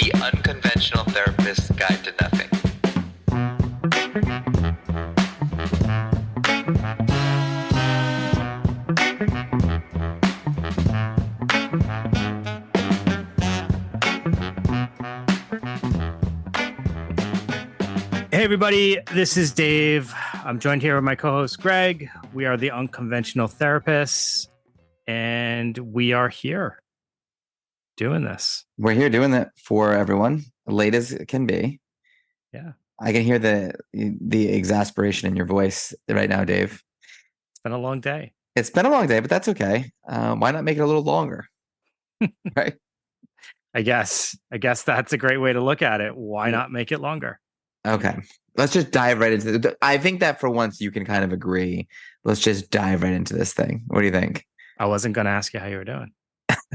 The Unconventional Therapist's Guide to Nothing. Hey, everybody, this is Dave. I'm joined here with my co-host, Greg. We are the Unconventional Therapists, and we are here doing this. We're here doing that for everyone, late as it can be. Yeah. I can hear the exasperation in your voice right now, Dave. It's been a long day. It's been a long day, but that's okay. Why not make it a little longer? Right? I guess that's a great way to look at it. Why not make it longer? Okay. Let's just dive right into it. I think that for once you can kind of agree. Let's just dive right into this thing. What do you think? I wasn't going to ask you how you were doing.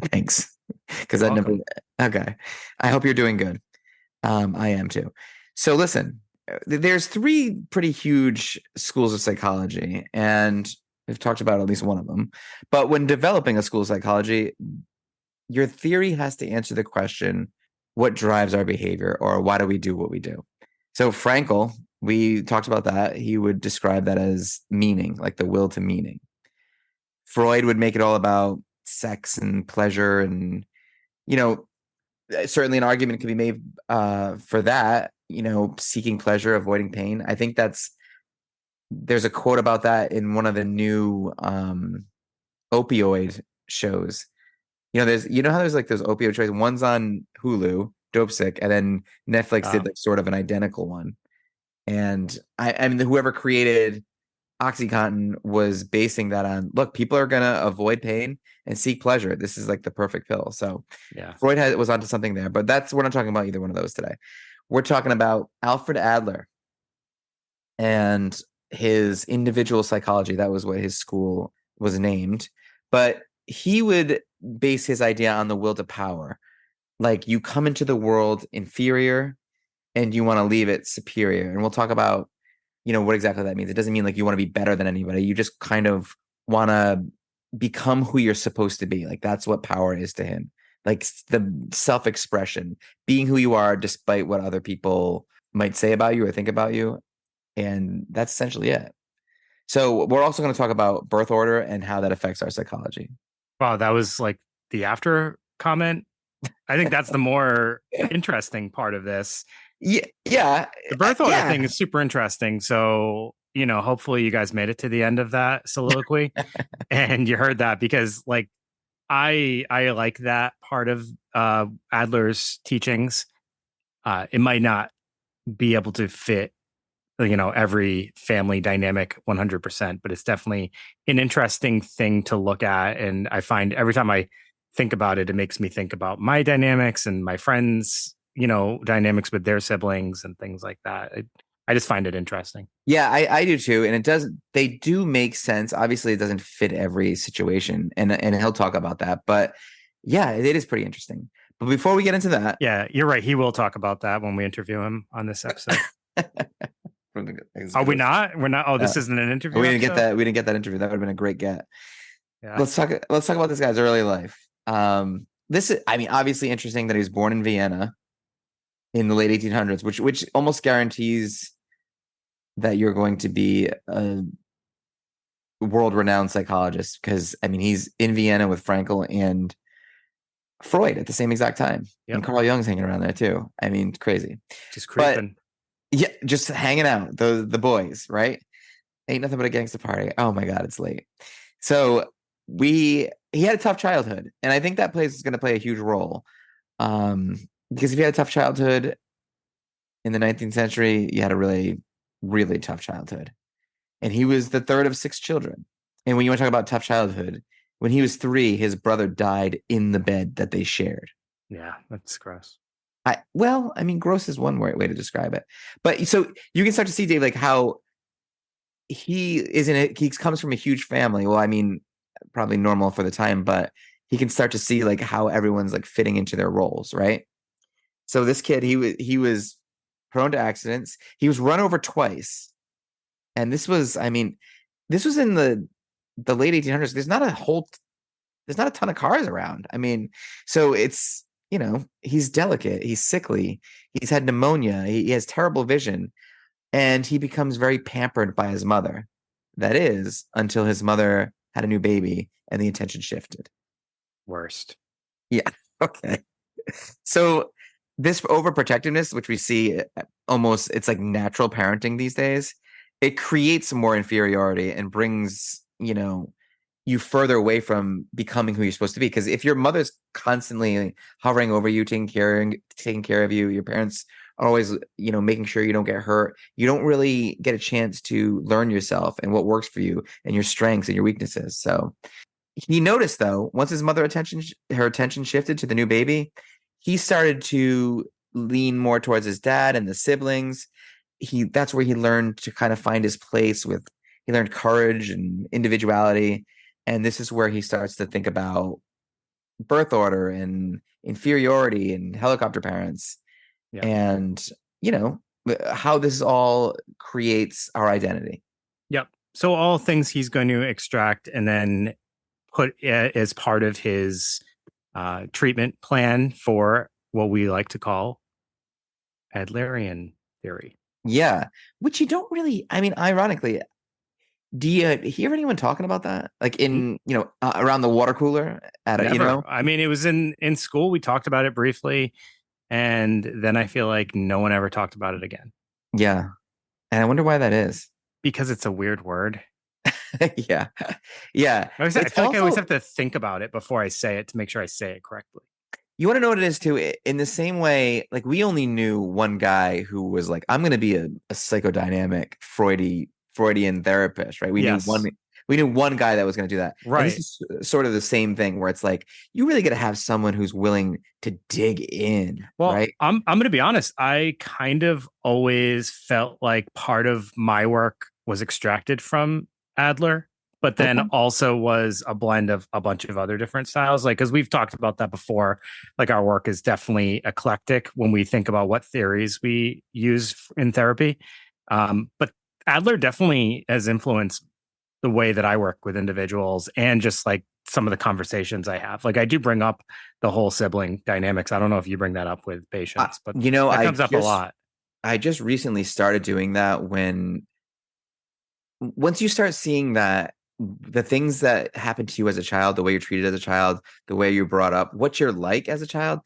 Thanks. Because I never. Okay. I hope you're doing good. I am too. So listen, there's three pretty huge schools of psychology, and we've talked about at least one of them. But when developing a school of psychology, your theory has to answer the question, what drives our behavior, or why do we do what we do? So Frankl, we talked about that. He would describe that as meaning, like the will to meaning. Freud would make it all about sex and pleasure, and certainly an argument can be made for that. Seeking pleasure, avoiding pain. I think there's a quote about that in one of the new opioid shows. There's how there's like those opioid shows. One's on Hulu, Dope Sick, and then Netflix did like sort of an identical one. And I mean, whoever created OxyContin was basing that on, look, people are gonna avoid pain and seek pleasure. This is like the perfect pill. So yeah, Freud was onto something there, but we're not talking about either one of those today. We're talking about Alfred Adler and his individual psychology. That was what his school was named. But he would base his idea on the will to power. Like, you come into the world inferior and you want to leave it superior. And we'll talk about, what exactly that means. It doesn't mean like you want to be better than anybody. You just kind of want to become who you're supposed to be. Like, that's what power is to him. Like, the self-expression, being who you are despite what other people might say about you or think about you. And that's essentially it. So we're also going to talk about birth order and how that affects our psychology. Wow, that was like the after comment. I think that's the more interesting part of this. Yeah. The birth order thing is super interesting. So, hopefully you guys made it to the end of that soliloquy and you heard that, because like I like that part of Adler's teachings. It might not be able to fit, every family dynamic 100%, but it's definitely an interesting thing to look at. And I find every time I think about it, it makes me think about my dynamics and my friends, dynamics with their siblings and things like that. I just find it interesting. Yeah, I do too. And they do make sense. Obviously, it doesn't fit every situation. And he'll talk about that. But yeah, it is pretty interesting. But before we get into that. Yeah, you're right. He will talk about that when we interview him on this episode. Are we not? We're not. Oh, this isn't an interview. We didn't get that. We didn't get that interview. That would have been a great get. Yeah. Let's talk about this guy's early life. This is, obviously interesting that he was born in Vienna in the late 1800s, which almost guarantees that you're going to be a world-renowned psychologist, because he's in Vienna with Frankl and Freud at the same exact time. Yep. And Carl Jung's hanging around there too. Crazy. Just creeping. Yeah, just hanging out, the boys, right? Ain't nothing but a gangster party. Oh my God, it's late. So he had a tough childhood, and I think that is going to play a huge role. Because if you had a tough childhood in the 19th century, you had a really, really tough childhood. And he was the third of 6 children. And when you want to talk about tough childhood, when he was 3, his brother died in the bed that they shared. Yeah, that's gross. Gross is one way to describe it. But so you can start to see, Dave, like how he comes from a huge family. Well, probably normal for the time, but he can start to see like how everyone's like fitting into their roles, right? So this kid, he was prone to accidents. He was run over twice. And this was in the late 1800s. There's not a ton of cars around. So it's he's delicate, he's sickly, he's had pneumonia, he has terrible vision, and he becomes very pampered by his mother. That is, until his mother had a new baby and the attention shifted. Worst. Yeah. Okay. So this overprotectiveness, which we see almost, it's like natural parenting these days, it creates more inferiority and brings, you further away from becoming who you're supposed to be. Because if your mother's constantly hovering over you, taking care of you, your parents are always, making sure you don't get hurt, you don't really get a chance to learn yourself and what works for you and your strengths and your weaknesses. So he noticed, though, once his her attention shifted to the new baby, he started to lean more towards his dad and the siblings. That's where he learned to kind of find his place he learned courage and individuality. And this is where he starts to think about birth order and inferiority and helicopter parents. Yeah. And, how this all creates our identity. Yep. So all things he's going to extract and then put as part of his treatment plan for what we like to call Adlerian theory. Yeah, which you don't really, ironically, do you hear anyone talking about that? Like in, around the water cooler at Never. It was in school. We talked about it briefly. And then I feel like no one ever talked about it again. Yeah. And I wonder why that is. Because it's a weird word. Yeah. Yeah. I feel like I always have to think about it before I say it to make sure I say it correctly. You want to know what it is too? In the same way, like we only knew one guy who was like, I'm going to be a psychodynamic Freudian therapist, right? We knew one guy that was going to do that. Right. And this is sort of the same thing where it's like, you really got to have someone who's willing to dig in. Well, right? I'm going to be honest. I kind of always felt like part of my work was extracted from Adler, but then also was a blend of a bunch of other different styles. Like, because we've talked about that before, like our work is definitely eclectic when we think about what theories we use in therapy. But Adler definitely has influenced the way that I work with individuals and just like some of the conversations I have. Like I do bring up the whole sibling dynamics. I don't know if you bring that up with patients, but that comes up a lot. I just recently started doing that once you start seeing that the things that happen to you as a child, the way you're treated as a child, the way you're brought up, what you're like as a child,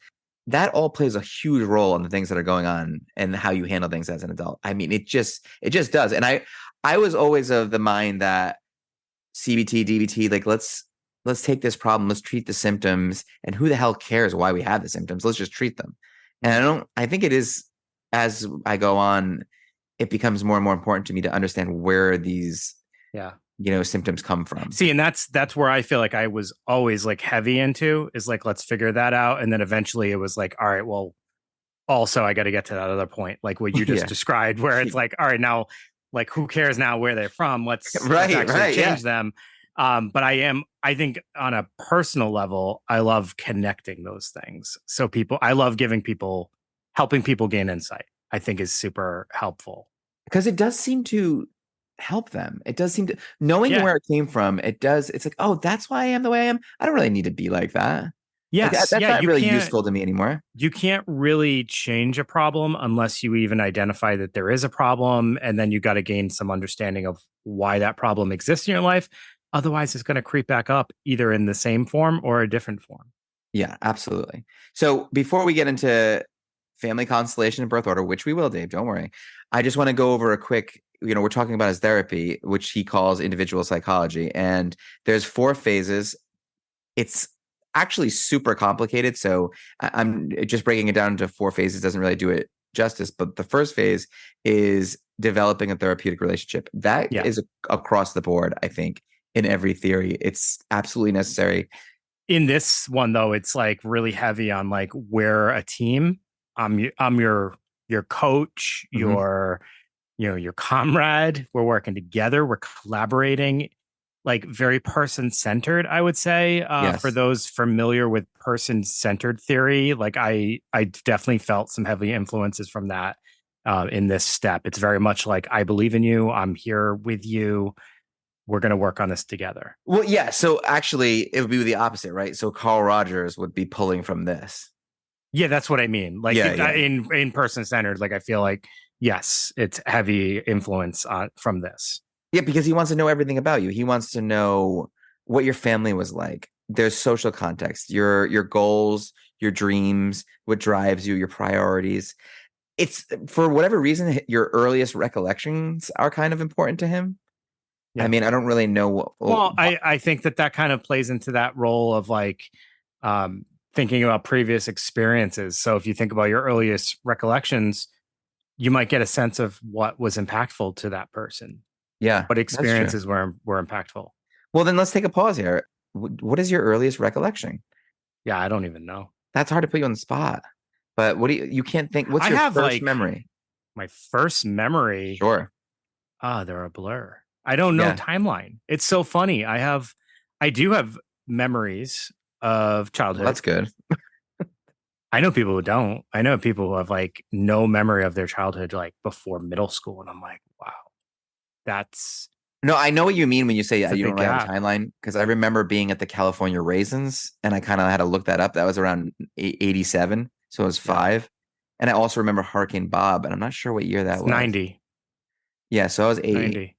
that all plays a huge role in the things that are going on and how you handle things as an adult. It just does. And I was always of the mind that CBT, DBT, like let's take this problem, let's treat the symptoms, and who the hell cares why we have the symptoms? Let's just treat them. And I think it is, as I go on, it becomes more and more important to me to understand where these symptoms come from. See, and that's where I feel like I was always like heavy into is like, let's figure that out. And then eventually it was like, all right, well, also I got to get to that other point, like what you just described, where it's like, all right, now, like, who cares now where they're from? Let's actually change them. But I think on a personal level, I love connecting those things. So I love helping people gain insight, I think is super helpful. Because it does seem to help them. It does seem to, knowing where it came from, it's like, oh, that's why I am the way I am. I don't really need to be like that. Yes. Like, that's not really useful to me anymore. You can't really change a problem unless you even identify that there is a problem. And then you got to gain some understanding of why that problem exists in your life. Otherwise, it's going to creep back up either in the same form or a different form. Yeah, absolutely. So before we get into family constellation and birth order, which we will, Dave, don't worry. I just want to go over a quick, we're talking about his therapy, which he calls individual psychology. And there's 4 phases. It's actually super complicated. So I'm just breaking it down into 4 phases. Doesn't really do it justice. But the first phase is developing a therapeutic relationship. That is across the board, I think, in every theory. It's absolutely necessary. In this one, though, it's like really heavy on like we're a team. I'm your coach, your comrade. We're working together. We're collaborating. Like very person-centered, I would say. For those familiar with person-centered theory, like I definitely felt some heavy influences from that in this step. It's very much like I believe in you. I'm here with you. We're going to work on this together. Well, yeah. So actually, it would be the opposite, right? So Carl Rogers would be pulling from this. Yeah, that's what I mean. Like in person centered, like I feel like yes, it's heavy influence from this. Yeah, because he wants to know everything about you. He wants to know what your family was like. There's social context, your goals, your dreams, what drives you, your priorities. It's for whatever reason, your earliest recollections are kind of important to him. Yeah. I mean, I don't really know what. Well, I think that kind of plays into that role of like thinking about previous experiences. So if you think about your earliest recollections, you might get a sense of what was impactful to that person. Yeah, What that's true. experiences were impactful. Well, then let's take a pause here. What is your earliest recollection? Yeah, I don't even know. That's hard to put you on the spot. But what do you can't think? What's your first memory? My first memory. Sure. They're a blur. I don't know timeline. It's so funny. I do have memories of childhood. Well, that's good. I know people who don't. I know people who have like no memory of their childhood like before middle school. And I'm like, wow, that's. No, I know what you mean when you say you don't really have a timeline, because I remember being at the California Raisins and I kind of had to look that up. That was around 87. So it was 5. And I also remember Hurricane Bob, and I'm not sure what year that was. 90. Yeah, so I was 80. 90.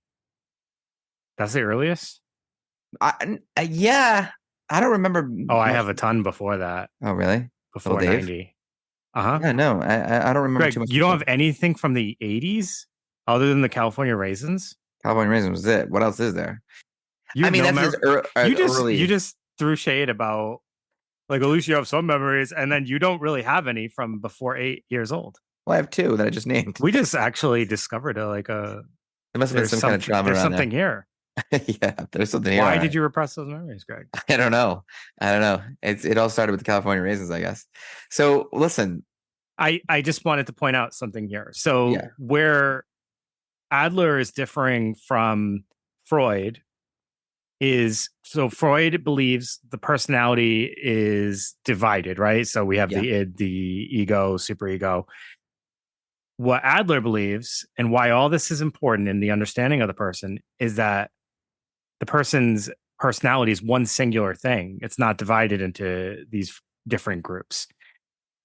That's the earliest? Yeah. I don't remember. Oh, I have a ton before that. Oh, really? Before 90. Uh-huh. Yeah, no, I don't remember Greg, too much. You don't have anything from the 80s other than the California Raisins? California Raisins was it. What else is there? I mean, that's early. You just threw shade about, like, at least you have some memories, and then you don't really have any from before 8 years old. Well, I have 2 that I just named. We just actually discovered there must have been some kind of trauma. There's something here. Yeah, there's something here. Why did you repress those memories, Greg? I don't know. It all started with the California Raisins, I guess. So listen, I just wanted to point out something here. So where Adler is differing from Freud is, so Freud believes the personality is divided, right? So we have the id, the ego, superego. What Adler believes, and why all this is important in the understanding of the person, is that the person's personality is one singular thing. It's not divided into these different groups.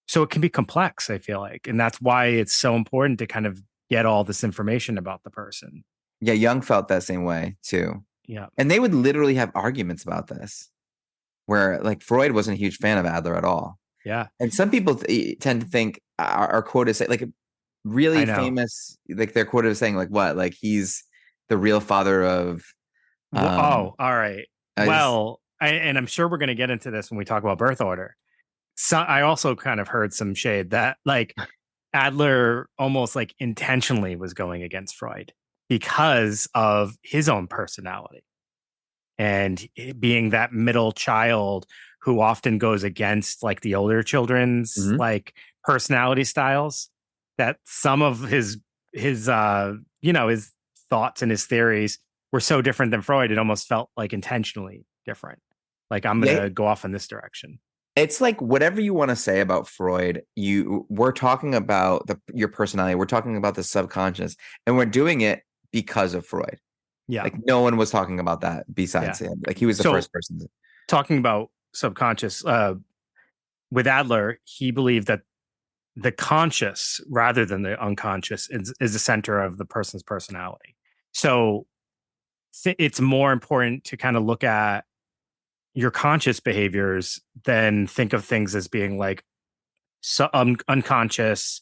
So it can be complex, I feel like. And that's why it's so important to kind of get all this information about the person. Yeah, Jung felt that same way too. Yeah. And they would literally have arguments about this, where like Freud wasn't a huge fan of Adler at all. Yeah. And some people tend to think our quote is like really famous, like their quote is saying like what? Like he's the real father of all right. And I'm sure we're going to get into this when we talk about birth order. So I also kind of heard some shade that like Adler almost like intentionally was going against Freud because of his own personality and being that middle child who often goes against like the older children's like personality styles, that some of his his thoughts and his theories were so different than Freud, it almost felt like intentionally different. Like I'm going to go off in this direction. It's like whatever you want to say about Freud, we're talking about your personality. We're talking about the subconscious, and we're doing it because of Freud. Yeah. Like no one was talking about that besides him. Like he was the first person. Talking about subconscious, with Adler, he believed that the conscious rather than the unconscious is the center of the person's personality. So it's more important to kind of look at your conscious behaviors than think of things as being like unconscious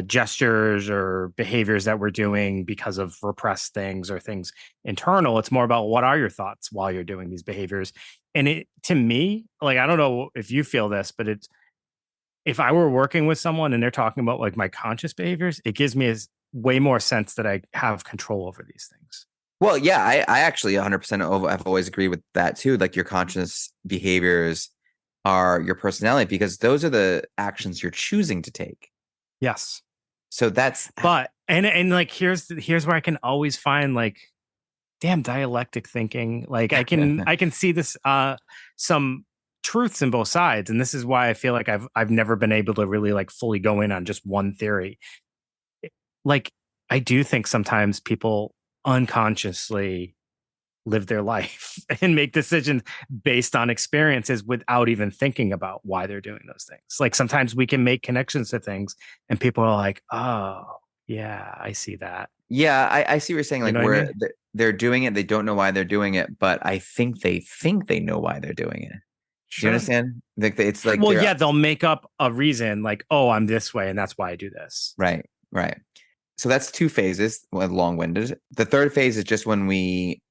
gestures or behaviors that we're doing because of repressed things or things internal. It's more about what are your thoughts while you're doing these behaviors. And to me, like, I don't know if you feel this, but if I were working with someone and they're talking about like my conscious behaviors, it gives me way more sense that I have control over these things. Well, yeah, I actually 100% I've always agreed with that too. Like your conscious behaviors are your personality because those are the actions you're choosing to take. Yes. So that's and like here's where I can always find like damn dialectic thinking. Like I can see this some truths in both sides, and this is why I feel like I've never been able to really like fully go in on just one theory. Like I do think sometimes people unconsciously live their life and make decisions based on experiences without even thinking about why they're doing those things. Like sometimes we can make connections to things and people are like, oh, yeah, I see that. Yeah, I see what you're saying. You Like know what I where mean? they're doing it, they don't know why they're doing it, but I think they know why they're doing it. Do you Sure. understand? Like it's like Well, they're yeah, they'll make up a reason like, oh, I'm this way and that's why I do this. right, right. So that's two phases, long-winded. The third phase is just when we,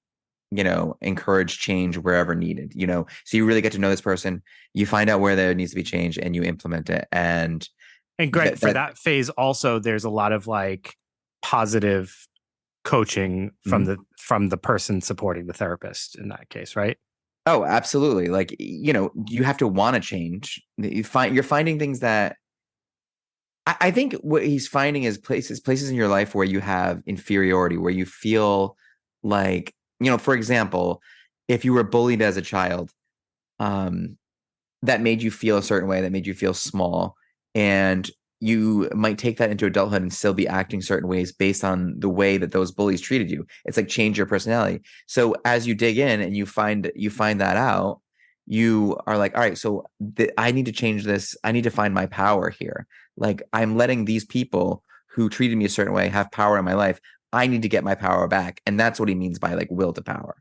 encourage change wherever needed. So you really get to know this person, you find out where there needs to be change, and you implement it. And And Greg, for that phase, also, there's a lot of like positive coaching from the person supporting the therapist in that case, right? Oh, absolutely. Like, you have to want to change. You're finding things that I think what he's finding is places in your life where you have inferiority, where you feel like, for example, if you were bullied as a child, um, that made you feel a certain way, that made you feel small. And you might take that into adulthood and still be acting certain ways based on the way that those bullies treated you. It's like change your personality. So as you dig in and you find that out, you are like, all right, so I need to change this. I need to find my power here. Like I'm letting these people who treated me a certain way have power in my life. I need to get my power back. And that's what he means by like will to power.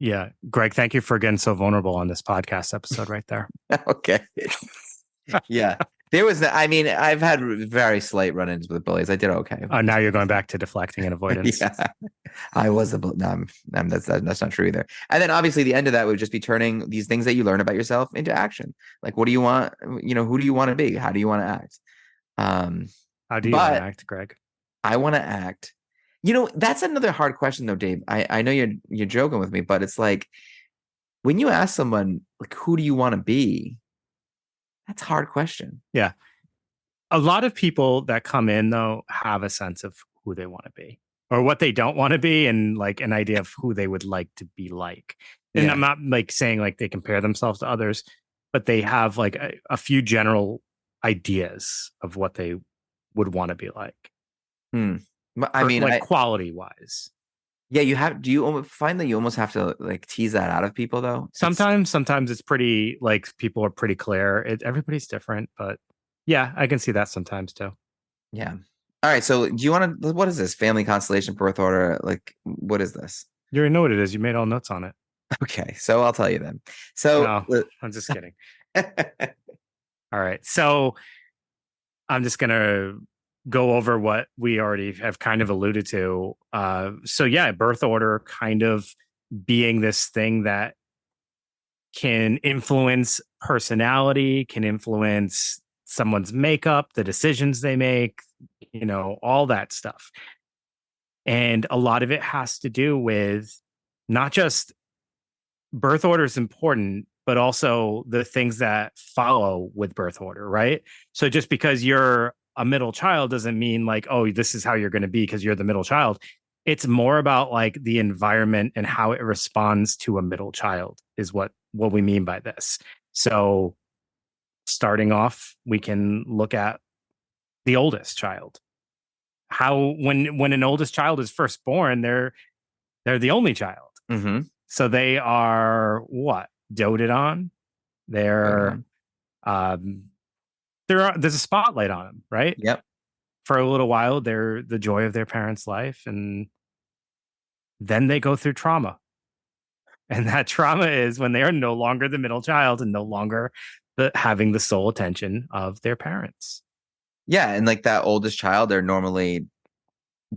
Yeah. Greg, thank you for getting so vulnerable on this podcast episode right there. Okay. Yeah. There was, I've had very slight run-ins with bullies. I did okay. Now you're going back to deflecting and avoidance. Yeah. I was a bully. No, that's not true either. And then obviously the end of that would just be turning these things that you learn about yourself into action. Like, what do you want? Who do you want to be? How do you want to act? How do you want to act, Greg? I want to act. That's another hard question though, Dave. I know you're joking with me, but it's like when you ask someone like, who do you want to be? That's a hard question. Yeah. A lot of people that come in though have a sense of who they want to be or what they don't want to be and like an idea of who they would like to be like. And I'm not like saying like they compare themselves to others, but they have like a few general ideas of what they would want to be like. Quality wise. Yeah, do you find that you almost have to like tease that out of people though? Sometimes it's pretty like people are pretty clear. Everybody's different, but yeah, I can see that sometimes too. Yeah. All right. So do you want to, what is this? Family constellation birth order? Like, what is this? You already know what it is. You made all notes on it. Okay. So I'll tell you then. So no, I'm just kidding. All right. So I'm just going to go over what we already have kind of alluded to. So yeah, birth order kind of being this thing that can influence personality, can influence someone's makeup, the decisions they make, all that stuff. And a lot of it has to do with not just birth order is important, but also the things that follow with birth order, right? So just because you're a middle child doesn't mean like, oh, this is how you're going to be because you're the middle child. It's more about like the environment and how it responds to a middle child is what we mean by this. So starting off, we can look at the oldest child. How when an oldest child is first born, they're the only child. Mm-hmm. So they are what? Doted on. There's a spotlight on them, right? Yep. For a little while, they're the joy of their parents' life, and then they go through trauma. And that trauma is when they are no longer the middle child and no longer having the sole attention of their parents. Yeah, and like that oldest child, they're normally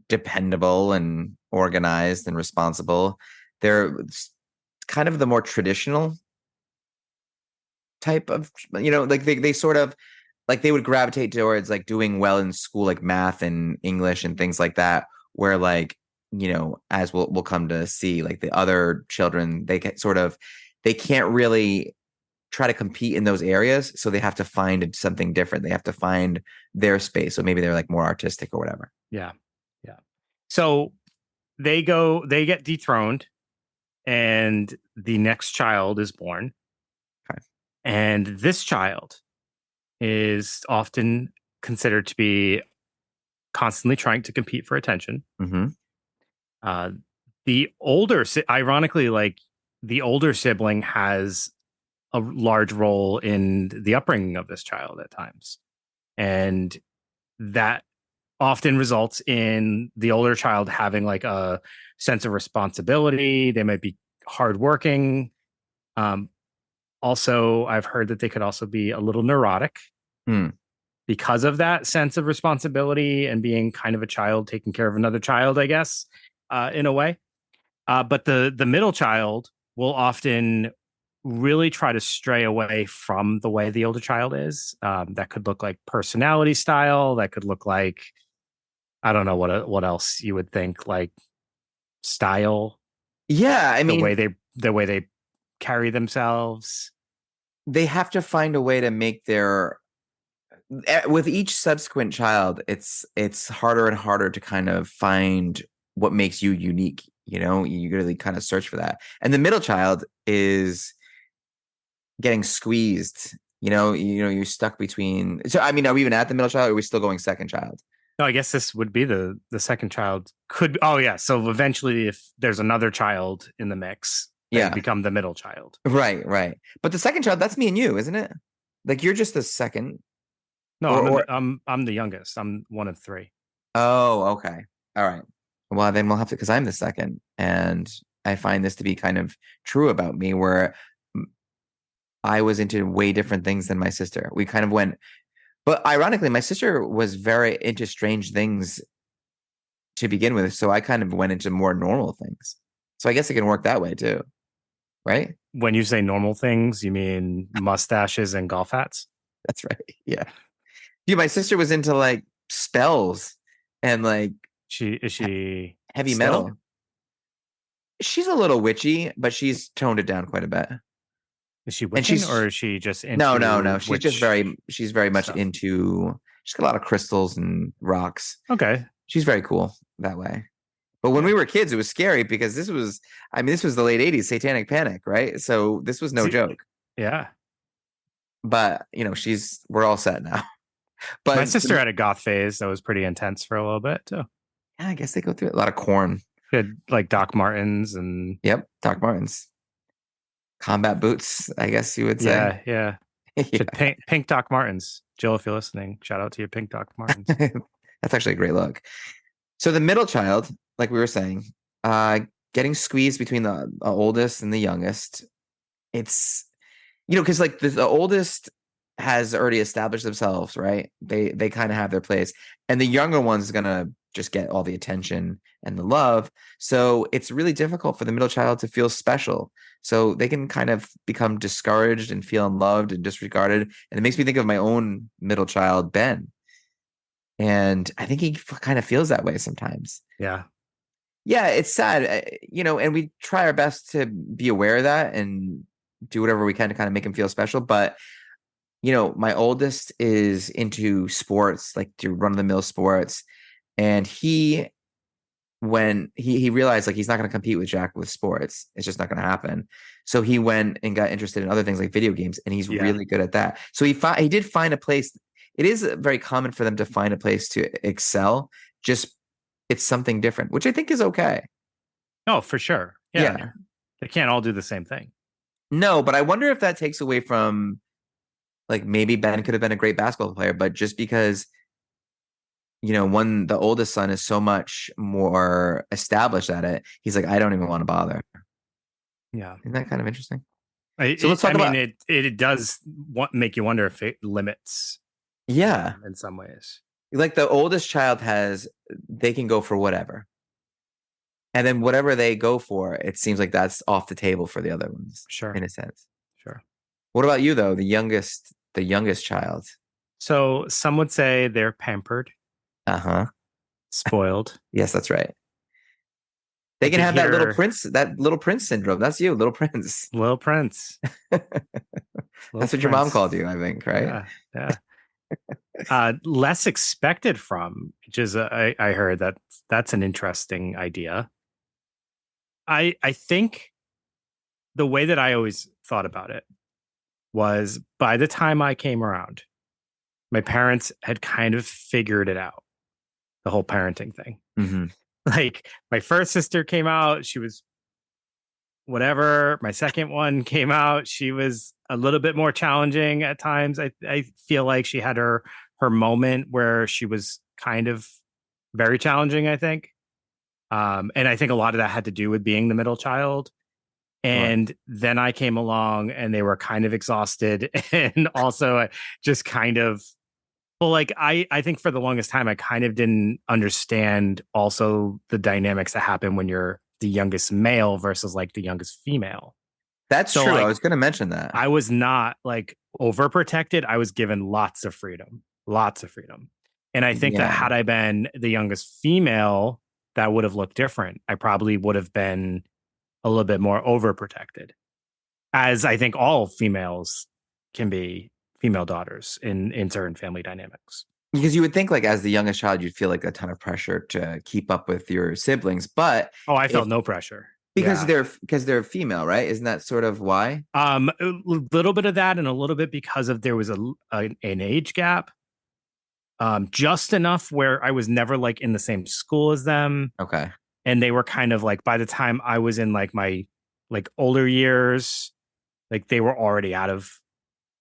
dependable and organized and responsible. They're kind of the more traditional type of, like they sort of like they would gravitate towards like doing well in school, like math and English and things like that, where like, as we'll come to see, like the other children, they can't really try to compete in those areas. So they have to find something different. They have to find their space. So maybe they're like more artistic or whatever. Yeah. Yeah. So they get dethroned and the next child is born. Okay. And this child is often considered to be constantly trying to compete for attention. Mm-hmm. ironically, like the older sibling has a large role in the upbringing of this child at times. And that often results in the older child having like a sense of responsibility. They might be hardworking. Um, Also, I've heard that they could also be a little neurotic Hmm. because of that sense of responsibility and being kind of a child taking care of another child, I guess, in a way. But the middle child will often really try to stray away from the way the older child is. That could look like personality style. That could look like, I don't know what else you would think, like style, Yeah, I mean, the way they carry themselves. they have to find a way to make their with each subsequent child, it's harder and harder to kind of find what makes you unique. You really kind of search for that. And the middle child is getting squeezed. You're stuck between. So I mean, are we even at the middle child, or are we still going second child? No, I guess this would be the second child. Could Oh yeah. So eventually, if there's another child in the mix, they Yeah, become the middle child. right. But the second child, that's me and you, isn't it? Like you're just the second, No, or I'm the youngest. I'm one of three. oh, okay, all right. Well, then we'll have to, because I'm the second, and I find this to be kind of true about me, where I was into way different things than my sister. We kind of went, but ironically, my sister was very into strange things to begin with, so I kind of went into more normal things. So I guess it can work that way too, right? When you say normal things, you mean mustaches and golf hats? That's right. Yeah. Dude, my sister was into like spells and like She heavy still? metal. She's a little witchy, but she's toned it down quite a bit. Is she And witching, or is she just no. into She's very much stuff? into. She's got a lot of crystals and rocks. Okay. She's very cool that way. But when we were kids, it was scary because this was the late 80s, satanic panic, right? So this was no joke. Yeah. But, we're all set now. My But sister had a goth phase that was pretty intense for a little bit too. yeah, I guess they go through a lot of corn. She had like Doc Martens and Yep, Doc Martens. Combat boots, I guess you would say. yeah. She had pink Doc Martens. Jill, if you're listening, shout out to your pink Doc Martens. That's actually a great look. So the middle child, like we were saying, getting squeezed between the oldest and the youngest. It's because like the oldest has already established themselves, right? They kind of have their place, and the younger one's gonna just get all the attention and the love. So it's really difficult for the middle child to feel special. So they can kind of become discouraged and feel unloved and disregarded. And it makes me think of my own middle child, Ben. And I think he kind of feels that way sometimes. Yeah. Yeah, it's sad, and we try our best to be aware of that and do whatever we can to kind of make him feel special. But, my oldest is into sports, like to run of the mill sports. And when he realized like he's not going to compete with Jack with sports, it's just not going to happen. So he went and got interested in other things like video games, and he's really good at that. So he did find a place. It is very common for them to find a place to excel. Just it's something different, which I think is okay. Oh, for sure. Yeah. They can't all do the same thing. No, but I wonder if that takes away from like maybe Ben could have been a great basketball player, but just because the oldest son is so much more established at it, he's like, I don't even want to bother. Yeah. Isn't that kind of interesting? So let's talk about it does make you wonder if it limits in some ways. Like the oldest child they can go for whatever. And then whatever they go for, it seems like that's off the table for the other ones. Sure. In a sense. Sure. What about you though? The youngest child. So some would say they're pampered. Uh-huh. Spoiled. Yes, that's right. They can have that little prince syndrome. That's you, little prince. Little prince. That's what your mom called you, I think, right? Yeah. Less expected from, which is I heard that's an interesting idea. I think the way that I always thought about it was by the time I came around, my parents had kind of figured it out, the whole parenting thing. Mm-hmm. Like my first sister came out, she was whatever. My second one came out, she was a little bit more challenging at times. I feel like she had her moment where she was kind of very challenging, I think. And I think a lot of that had to do with being the middle child. Sure. And then I came along and they were kind of exhausted and also just kind of, well, like I think for the longest time I kind of didn't understand also the dynamics that happen when you're the youngest male versus like the youngest female. That's So true. I like was going to mention that. I was not like overprotected. I was given lots of freedom, lots of freedom. And I think that Yeah. had I been the youngest female, that would have looked different. I probably would have been a little bit more overprotected, as I think all females can be, female daughters in certain family dynamics. Because you would think like as the youngest child, you'd feel like a ton of pressure to keep up with your siblings, but Oh, I if felt no pressure. because Yeah. they're female, right? Isn't that sort of why? A little bit of that, and a little bit because of there was an age gap, just enough where I was never like in the same school as them, Okay. and they were kind of like by the time I was in like my like older years, like they were already out of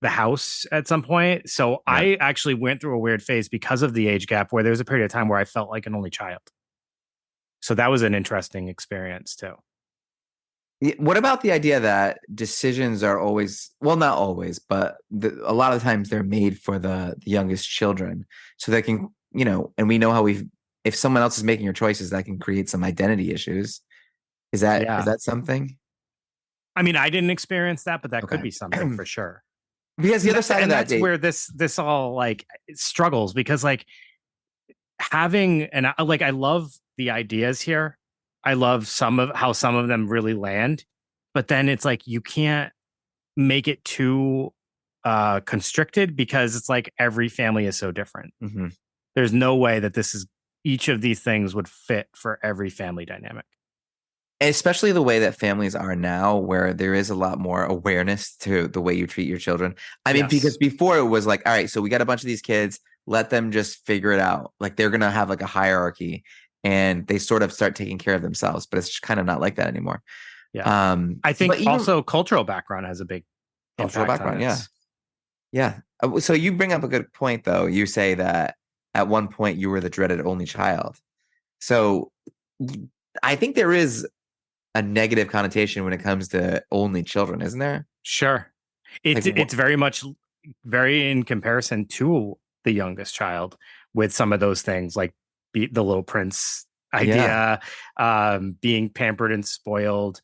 the house at some point. So Yeah. I actually went through a weird phase because of the age gap where there was a period of time where I felt like an only child. So that was an interesting experience too. What about the idea that decisions are always, well, not always, but a lot of times they're made for the youngest children, so they can, and we know how if someone else is making your choices, that can create some identity issues. Is Yeah. that something? I mean, I didn't experience that, but that Okay. could be something for sure. Because the other side of that, that's where this all like struggles, because like having, and I love the ideas here. I love how some of them really land, but then it's like you can't make it too constricted, because it's like every family is so different. Mhm. There's no way that each of these things would fit for every family dynamic. Especially the way that families are now, where there is a lot more awareness to the way you treat your children. I mean, Yes. because before it was like, all right, so we got a bunch of these kids, let them just figure it out. Like they're gonna have like a hierarchy, and they sort of start taking care of themselves. But it's kind of not like that anymore. Yeah. I think but even also cultural background has a big cultural impact on background, this. yeah. So you bring up a good point, though. You say that at one point you were the dreaded only child. So I think there is a negative connotation when it comes to only children, isn't there? Sure. It's very much very in comparison to the youngest child, with some of those things like the little prince idea, being pampered and spoiled,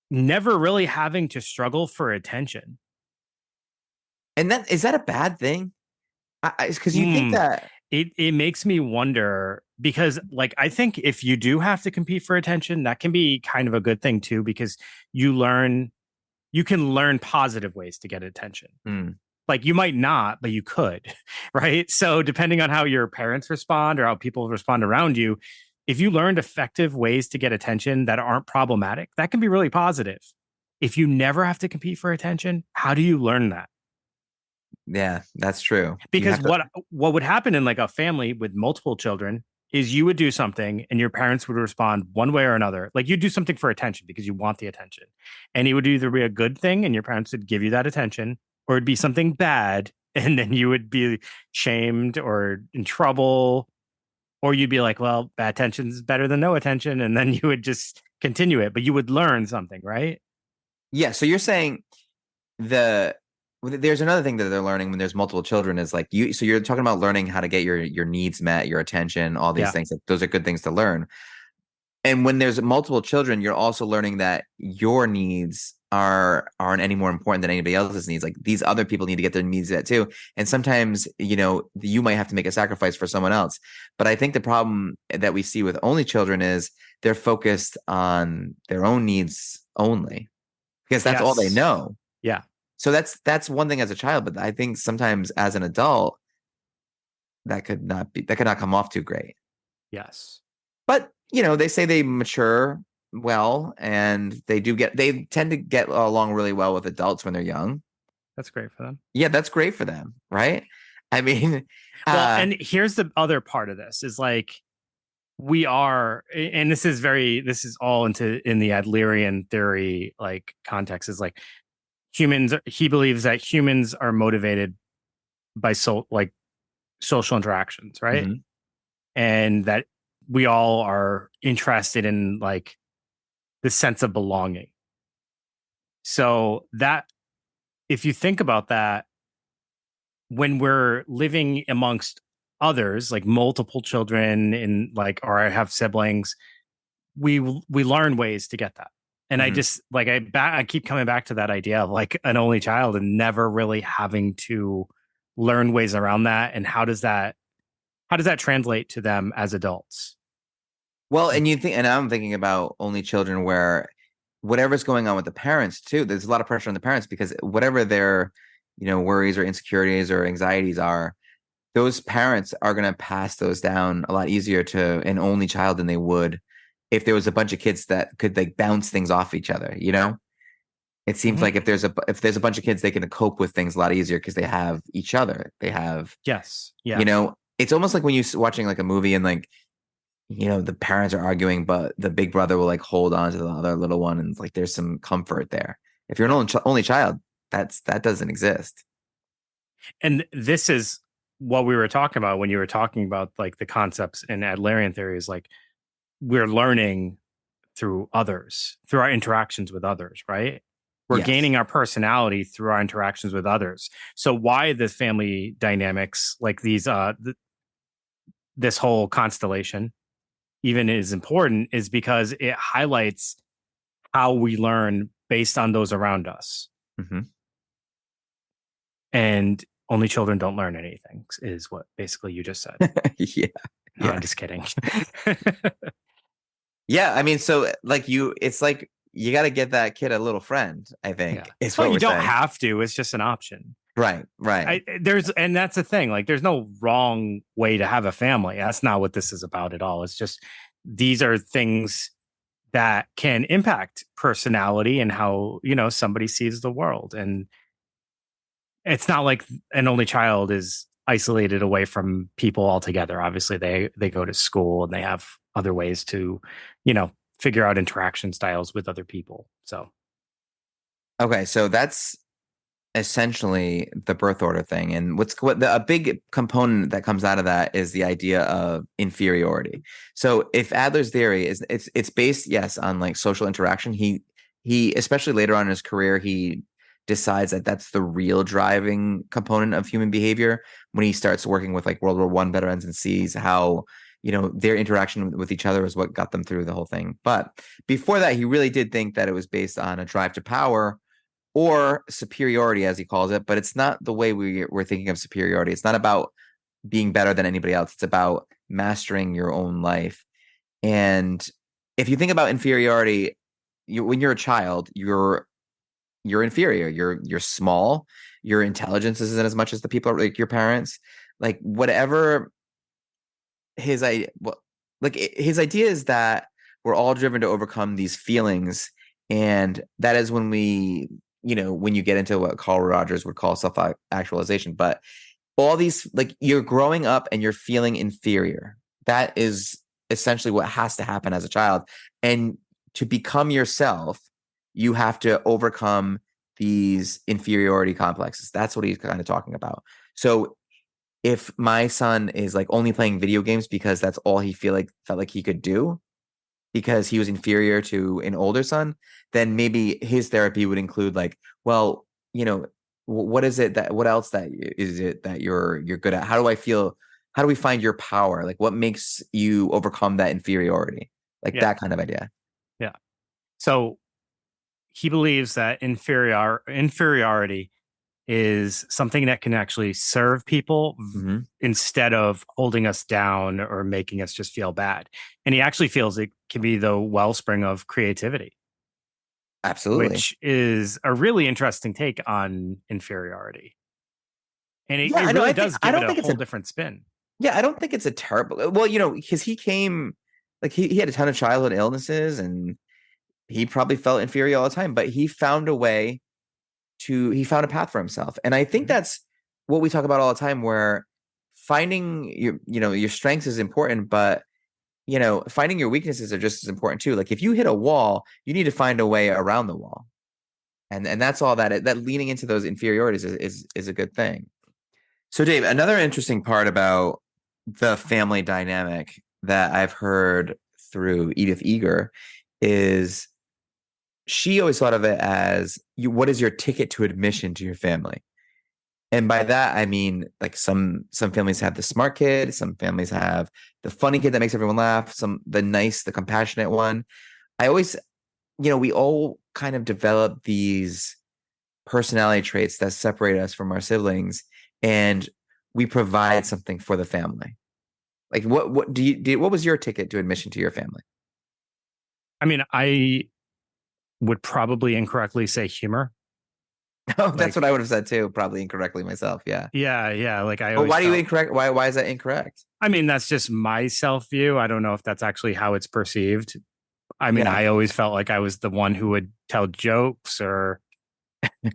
never really having to struggle for attention. And is that a bad thing? Because you think that it makes me wonder, because like I think if you do have to compete for attention, that can be kind of a good thing too, because you can learn positive ways to get attention. Like you might not, but you could, right? So depending on how your parents respond or how people respond around you, if you learned effective ways to get attention that aren't problematic, that can be really positive. If you never have to compete for attention, how do you learn that? Yeah, that's true. Because what would happen in like a family with multiple children is you would do something and your parents would respond one way or another. Like you do something for attention because you want the attention. And it would either be a good thing and your parents would give you that attention, or it'd be something bad and then you would be shamed or in trouble, or you'd be like, well, bad attention is better than no attention. And then you would just continue it, but you would learn something, right? Yeah. So you're saying there's another thing that they're learning when there's multiple children is like so you're talking about learning how to get your needs met, your attention, all these things. Those are good things to learn. And when there's multiple children, you're also learning that your needs aren't any more important than anybody else's needs. Like these other people need to get their needs met too. And sometimes, you might have to make a sacrifice for someone else. But I think the problem that we see with only children is they're focused on their own needs only, because that's all they know. Yeah. So that's one thing as a child, but I think sometimes as an adult, that could not come off too great. Yes. But they say they mature well, and they tend to get along really well with adults when they're young. That's great for them. Yeah, that's great for them, right? I mean, well, and here's the other part of this is like, we are, and this is all in the Adlerian theory, like context, is like humans. He believes that humans are motivated by social interactions, right? Mhm. And that we all are interested in like the sense of belonging. So that, if you think about that, when we're living amongst others, like multiple children and like, or I have siblings, we learn ways to get that. And I Mhm. just like I keep coming back to that idea of like an only child and never really having to learn ways around that. And how does that translate to them as adults? Well, and I'm thinking about only children where whatever's going on with the parents too, there's a lot of pressure on the parents because whatever their, worries or insecurities or anxieties are, those parents are going to pass those down a lot easier to an only child than they would if there was a bunch of kids that could like bounce things off each other, It seems Mhm. like if there's a bunch of kids, they can cope with things a lot easier because they have each other. They have, Yes. Yeah. it's almost like when you're watching like a movie and like, the parents are arguing, but the big brother will like hold on to the other little one, and like there's some comfort there. If you're an only child, that doesn't exist. And this is what we were talking about when you were talking about like the concepts in Adlerian theory is like we're learning through others, through our interactions with others, right? We're Yes. gaining our personality through our interactions with others. So why the family dynamics, like this whole constellation, even is important, is because it highlights how we learn based on those around us. Hmm. And only children don't learn anything, is what basically you just said. Yeah. No, Yeah. I'm just kidding. Yeah. I mean, so like it's like you got to get that kid a little friend, I Yeah. think, is Well, what you we're don't saying. have to. It's just an option. Right. Right. And that's the thing. Like, there's no wrong way to have a family. That's not what this is about at all. It's just these are things that can impact personality and how, somebody sees the world. And it's not like an only child is isolated away from people altogether. Obviously, they go to school and they have other ways to, you know, figure out interaction styles with other people. So Okay. So that's essentially the birth order thing, and a big component that comes out of that is the idea of inferiority. So if Adler's theory is it's based, yes, on like social interaction, he especially later on in his career he decides that that's the real driving component of human behavior when he starts working with like World War I veterans and sees how their interaction with each other is what got them through the whole thing. But before that, he really did think that it was based on a drive to power or superiority, as he calls it. But it's not the way we're thinking of superiority. It's not about being better than anybody else. It's about mastering your own life. And if you think about inferiority, when you're a child, you're inferior. You're small. Your intelligence isn't as much as the people like your parents. Like whatever his I well, like his idea is that we're all driven to overcome these feelings, and that is when when you get into what Carl Rogers would call self actualization. But all these, like, you're growing up and you're feeling inferior. That is essentially what has to happen as a child, and to become yourself, you have to overcome these inferiority complexes. That's what he's kind of talking about. So if my son is like only playing video games because that's all he felt like he could do because he was inferior to an older son, then maybe his therapy would include like, well, what is it that what else that is it that you're good at? How do I feel? How do we find your power? Like what makes you overcome that inferiority? Like yeah, that kind of idea. yeah. So he believes that inferiority is something that can actually serve people Hmm. instead of holding us down or making us just feel bad. And he actually feels it can be the wellspring of creativity, Absolutely. which is a really interesting take on inferiority. And it, Yeah, it I know. really does I give it don't a think it's whole a different spin. Yeah, I don't think it's a terrible. Well, because he came, like he had a ton of childhood illnesses, and he probably felt inferior all the time. But he found a path for himself, and I think Mhm. that's what we talk about all the time. Where finding your strengths is important, but finding your weaknesses are just as important too. Like if you hit a wall, you need to find a way around the wall. And that's all that leaning into those inferiorities is a good thing. So Dave, another interesting part about the family dynamic that I've heard through Edith Eger is she always thought of it as what is your ticket to admission to your family? And by that I mean like some families have the smart kid, some families have the funny kid that makes everyone laugh, the compassionate one. I always, we all kind of develop these personality traits that separate us from our siblings, and we provide something for the family. Like what what was your ticket to admission to your family? I mean, I would probably incorrectly say humor. Oh, that's what I would have said too, probably incorrectly myself. Yeah. Yeah. Like I But always why do you felt, incorrect? Why is that incorrect? I mean, that's just my self view. I don't know if that's actually how it's perceived. I mean, Yeah. I always felt like I was the one who would tell jokes, or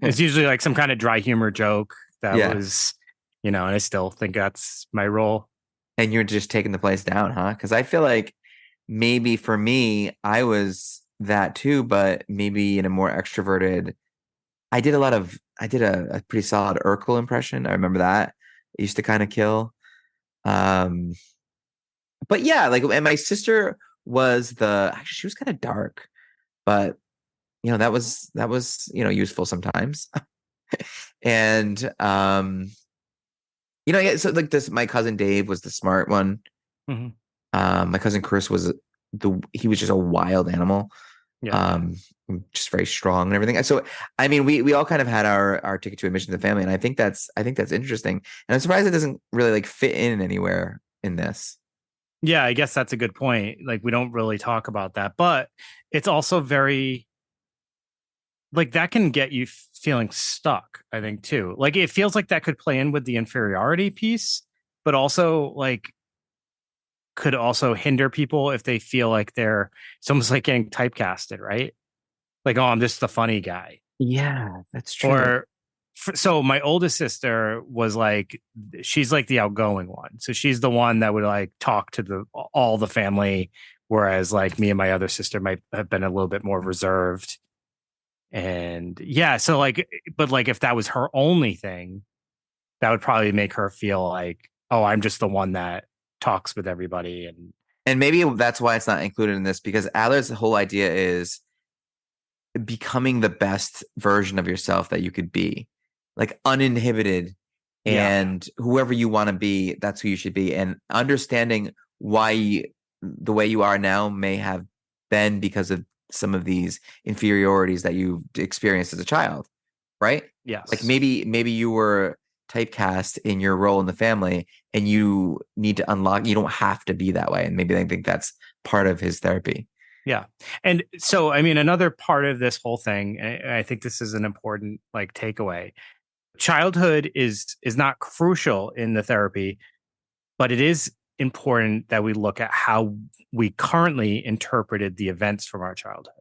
it's usually like some kind of dry humor joke that Yeah. was, and I still think that's my role. And you're just taking the place down, huh? Because I feel like maybe for me, I was that too, but maybe in a more extroverted. I did a pretty solid Urkel impression. I remember that. It used to kind of kill. But yeah, like, and my sister actually she was kind of dark, but that was useful sometimes. And yeah, so like this, my cousin Dave was the smart one. Mm-hmm. My cousin Chris he was just a wild animal. Yeah. Just very strong and everything. So I mean, we all kind of had our ticket to admission to the family, and I think that's interesting. And I'm surprised it doesn't really like fit in anywhere in this. Yeah, I guess that's a good point. Like we don't really talk about that, but it's also very like that can get you feeling stuck, I think too. Like it feels like that could play in with the inferiority piece, but also like could also hinder people if they feel like it's almost like getting typecasted, right? Like, oh, I'm just the funny guy. Yeah, that's true. Or so my oldest sister was like, she's like the outgoing one. So she's the one that would like talk to all the family. Whereas like me and my other sister might have been a little bit more reserved. And yeah, so like, but like if that was her only thing, that would probably make her feel like, oh, I'm just the one that talks with everybody. And maybe that's why it's not included in this, because Adler's whole idea is becoming the best version of yourself that you could be, like uninhibited, and whoever you want to be, that's who you should be. And understanding why the way you are now may have been because of some of these inferiorities that you experienced as a child, right? Yes. Like maybe you were typecast in your role in the family, and you need to unlock. You don't have to be that way, and maybe I think that's part of his therapy. Yeah. And so, I mean, another part of this whole thing, and I think this is an important like takeaway. Childhood is not crucial in the therapy, but it is important that we look at how we currently interpreted the events from our childhood.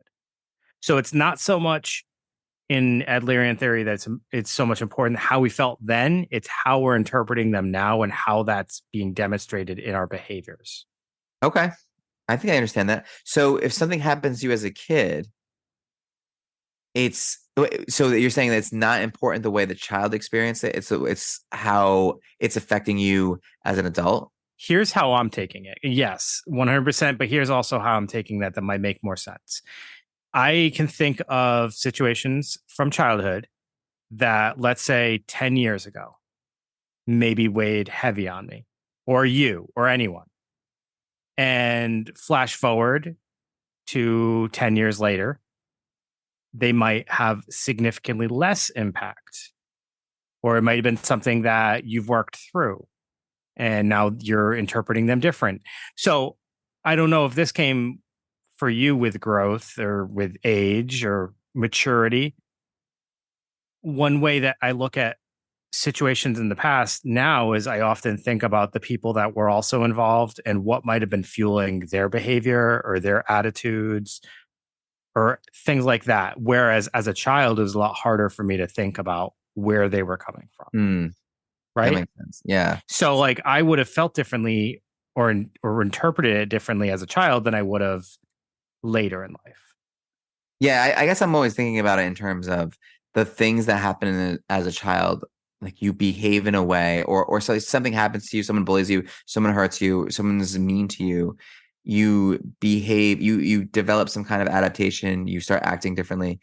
So it's not so much in Adlerian theory that it's so much important how we felt then, it's how we're interpreting them now and how that's being demonstrated in our behaviors. Okay. I think I understand that. So if something happens to you as a kid, so you're saying that it's not important the way the child experienced it. It's how it's affecting you as an adult. Here's how I'm taking it. Yes, 100%. But here's also how I'm taking that might make more sense. I can think of situations from childhood that, let's say 10 years ago, maybe weighed heavy on me or you or anyone. And flash forward to 10 years later, they might have significantly less impact. Or it might have been something that you've worked through and now you're interpreting them different. So I don't know if this came for you with growth or with age or maturity. One way that I look at situations in the past now is I often think about the people that were also involved and what might have been fueling their behavior or their attitudes or things like that. Whereas as a child, it was a lot harder for me to think about where they were coming from. Right? That makes sense. Yeah. So like I would have felt differently or interpreted it differently as a child than I would have later in life. Yeah, I guess I'm always thinking about it in terms of the things that happen as a child. Like you behave in a way, or so something happens to you, someone bullies you, someone hurts you, someone's mean to you. You behave, you develop some kind of adaptation. You start acting differently,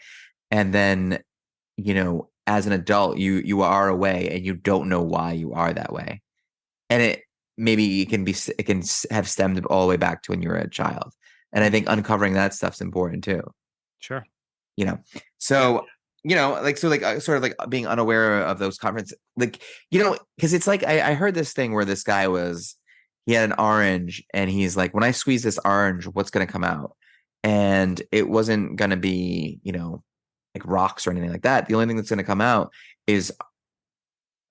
and then as an adult, you are a way, and you don't know why you are that way. And it can have stemmed all the way back to when you were a child. And I think uncovering that stuff's important too. Sure. So sort of like being unaware of those conferences, because it's like I heard this thing where this guy he had an orange, and he's like, when I squeeze this orange, what's going to come out? And it wasn't going to be like rocks or anything like that. The only thing that's going to come out is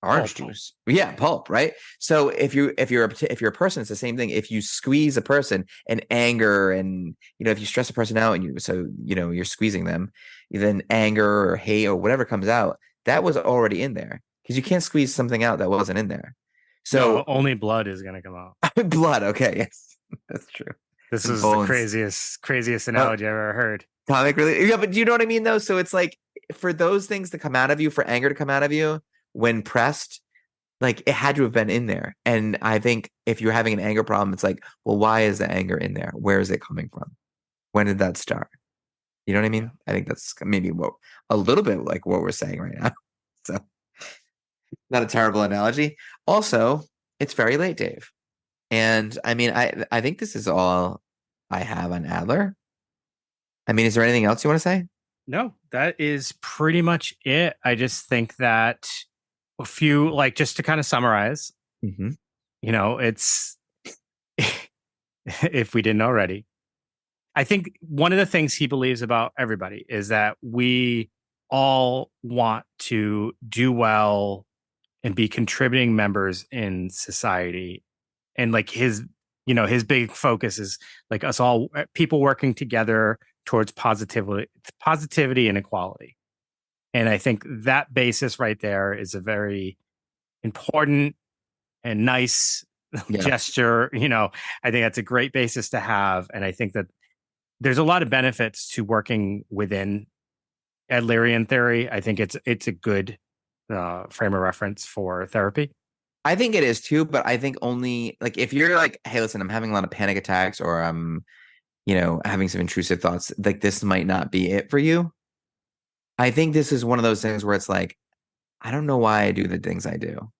orange juice. Yeah, pulp, right? So if you're a person, it's the same thing. If you squeeze a person and anger, and if you stress a person out, and you're squeezing them, then anger or hate or whatever comes out, that was already in there, because you can't squeeze something out that wasn't in there. So no, only blood is going to come out. Blood, okay, yes, that's true. This is the craziest analogy I've ever heard. Comic really, yeah, but do you know what I mean though? So it's like, for those things to come out of you, for anger to come out of you, when pressed, like it had to have been in there. And I think if you're having an anger problem, it's like, well, why is the anger in there? Where is it coming from? When did that start? You know what I mean? I think that's maybe a little bit like what we're saying right now. So not a terrible analogy. Also, it's very late, Dave. And I mean, I think this is all I have on Adler. I mean, is there anything else you want to say? No, that is pretty much it. I just think that a few, like, just to kind of summarize, it's if we didn't already, I think one of the things he believes about everybody is that we all want to do well and be contributing members in society. And like his big focus is like us all, people working together towards positivity and equality. And I think that basis right there is a very important and nice gesture. I think that's a great basis to have. And I think that there's a lot of benefits to working within Adlerian theory. I think it's a good frame of reference for therapy. I think it is too, but I think only like if you're like, hey, listen, I'm having a lot of panic attacks, or I'm having some intrusive thoughts, like this might not be it for you. I think this is one of those things where it's like, I don't know why I do the things I do.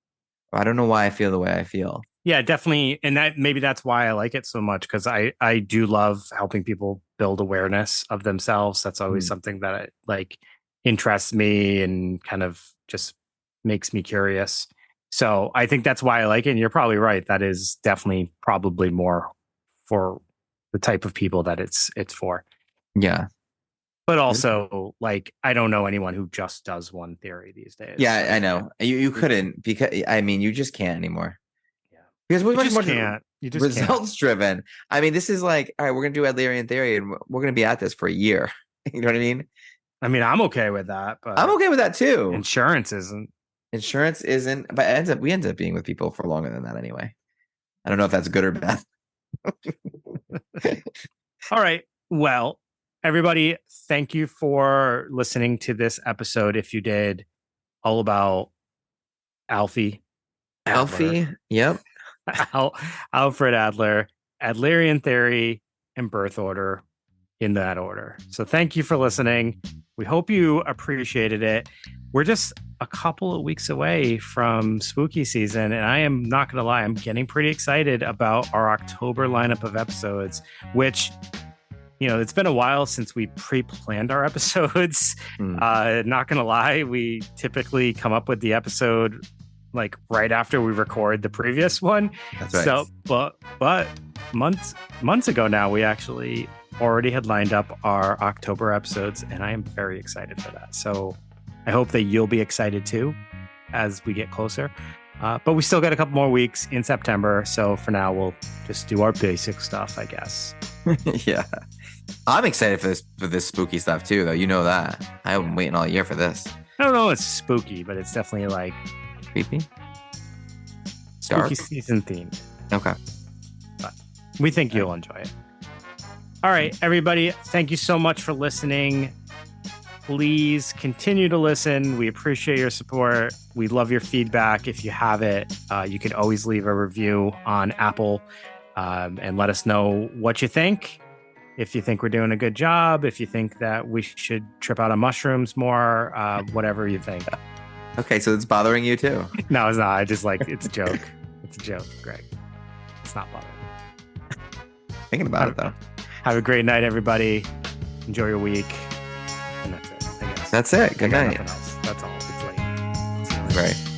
Or I don't know why I feel the way I feel. Yeah, definitely. And that's why I like it so much, because I do love helping people build awareness of themselves. That's always something that interests me and kind of just makes me curious. So I think that's why I like it. And you're probably right. That is definitely probably more for the type of people that it's for. Yeah. But also, like, I don't know anyone who just does one theory these days. Yeah, I know. You couldn't, because I mean, you just can't anymore. Yeah. Because we're much more results driven. I mean, this is like, all right, we're going to do Adlerian theory, and we're going to be at this for a year. You know what I mean? I mean, I'm okay with that, but I'm okay with that too. Insurance isn't, but we end up being with people for longer than that anyway. I don't know if that's good or bad. All right. Well, everybody, thank you for listening to this episode. If you did, all about Alfie. Yep. Alfred Adler, Adlerian theory, and birth order, in that order. So thank you for listening. We hope you appreciated it. We're just a couple of weeks away from spooky season, and I am not going to lie, I'm getting pretty excited about our October lineup of episodes, which, it's been a while since we pre-planned our episodes. Not going to lie, we typically come up with the episode like right after we record the previous one. That's right. So, but months ago now, we actually already had lined up our October episodes, and I am very excited for that. So I hope that you'll be excited too as we get closer. But we still got a couple more weeks in September. So for now, we'll just do our basic stuff, I guess. Yeah. I'm excited for this spooky stuff too, though. You know that. I've been waiting all year for this. I don't know, it's spooky, but it's definitely like creepy. Spooky Dark? season themed. Okay. We think you'll enjoy it. All right, everybody. Thank you so much for listening. Please continue to listen. We appreciate your support. We love your feedback. If you have it, you can always leave a review on Apple and let us know what you think. If you think we're doing a good job, if you think that we should trip out on mushrooms more, whatever you think. Okay, so it's bothering you too. No, it's not. I just it's a joke. It's a joke, Greg. It's not bothering. Thinking about it though. Have a great night, everybody. Enjoy your week. And that's it, I guess. That's it. Good night. Nothing else. That's all. It's late. Right.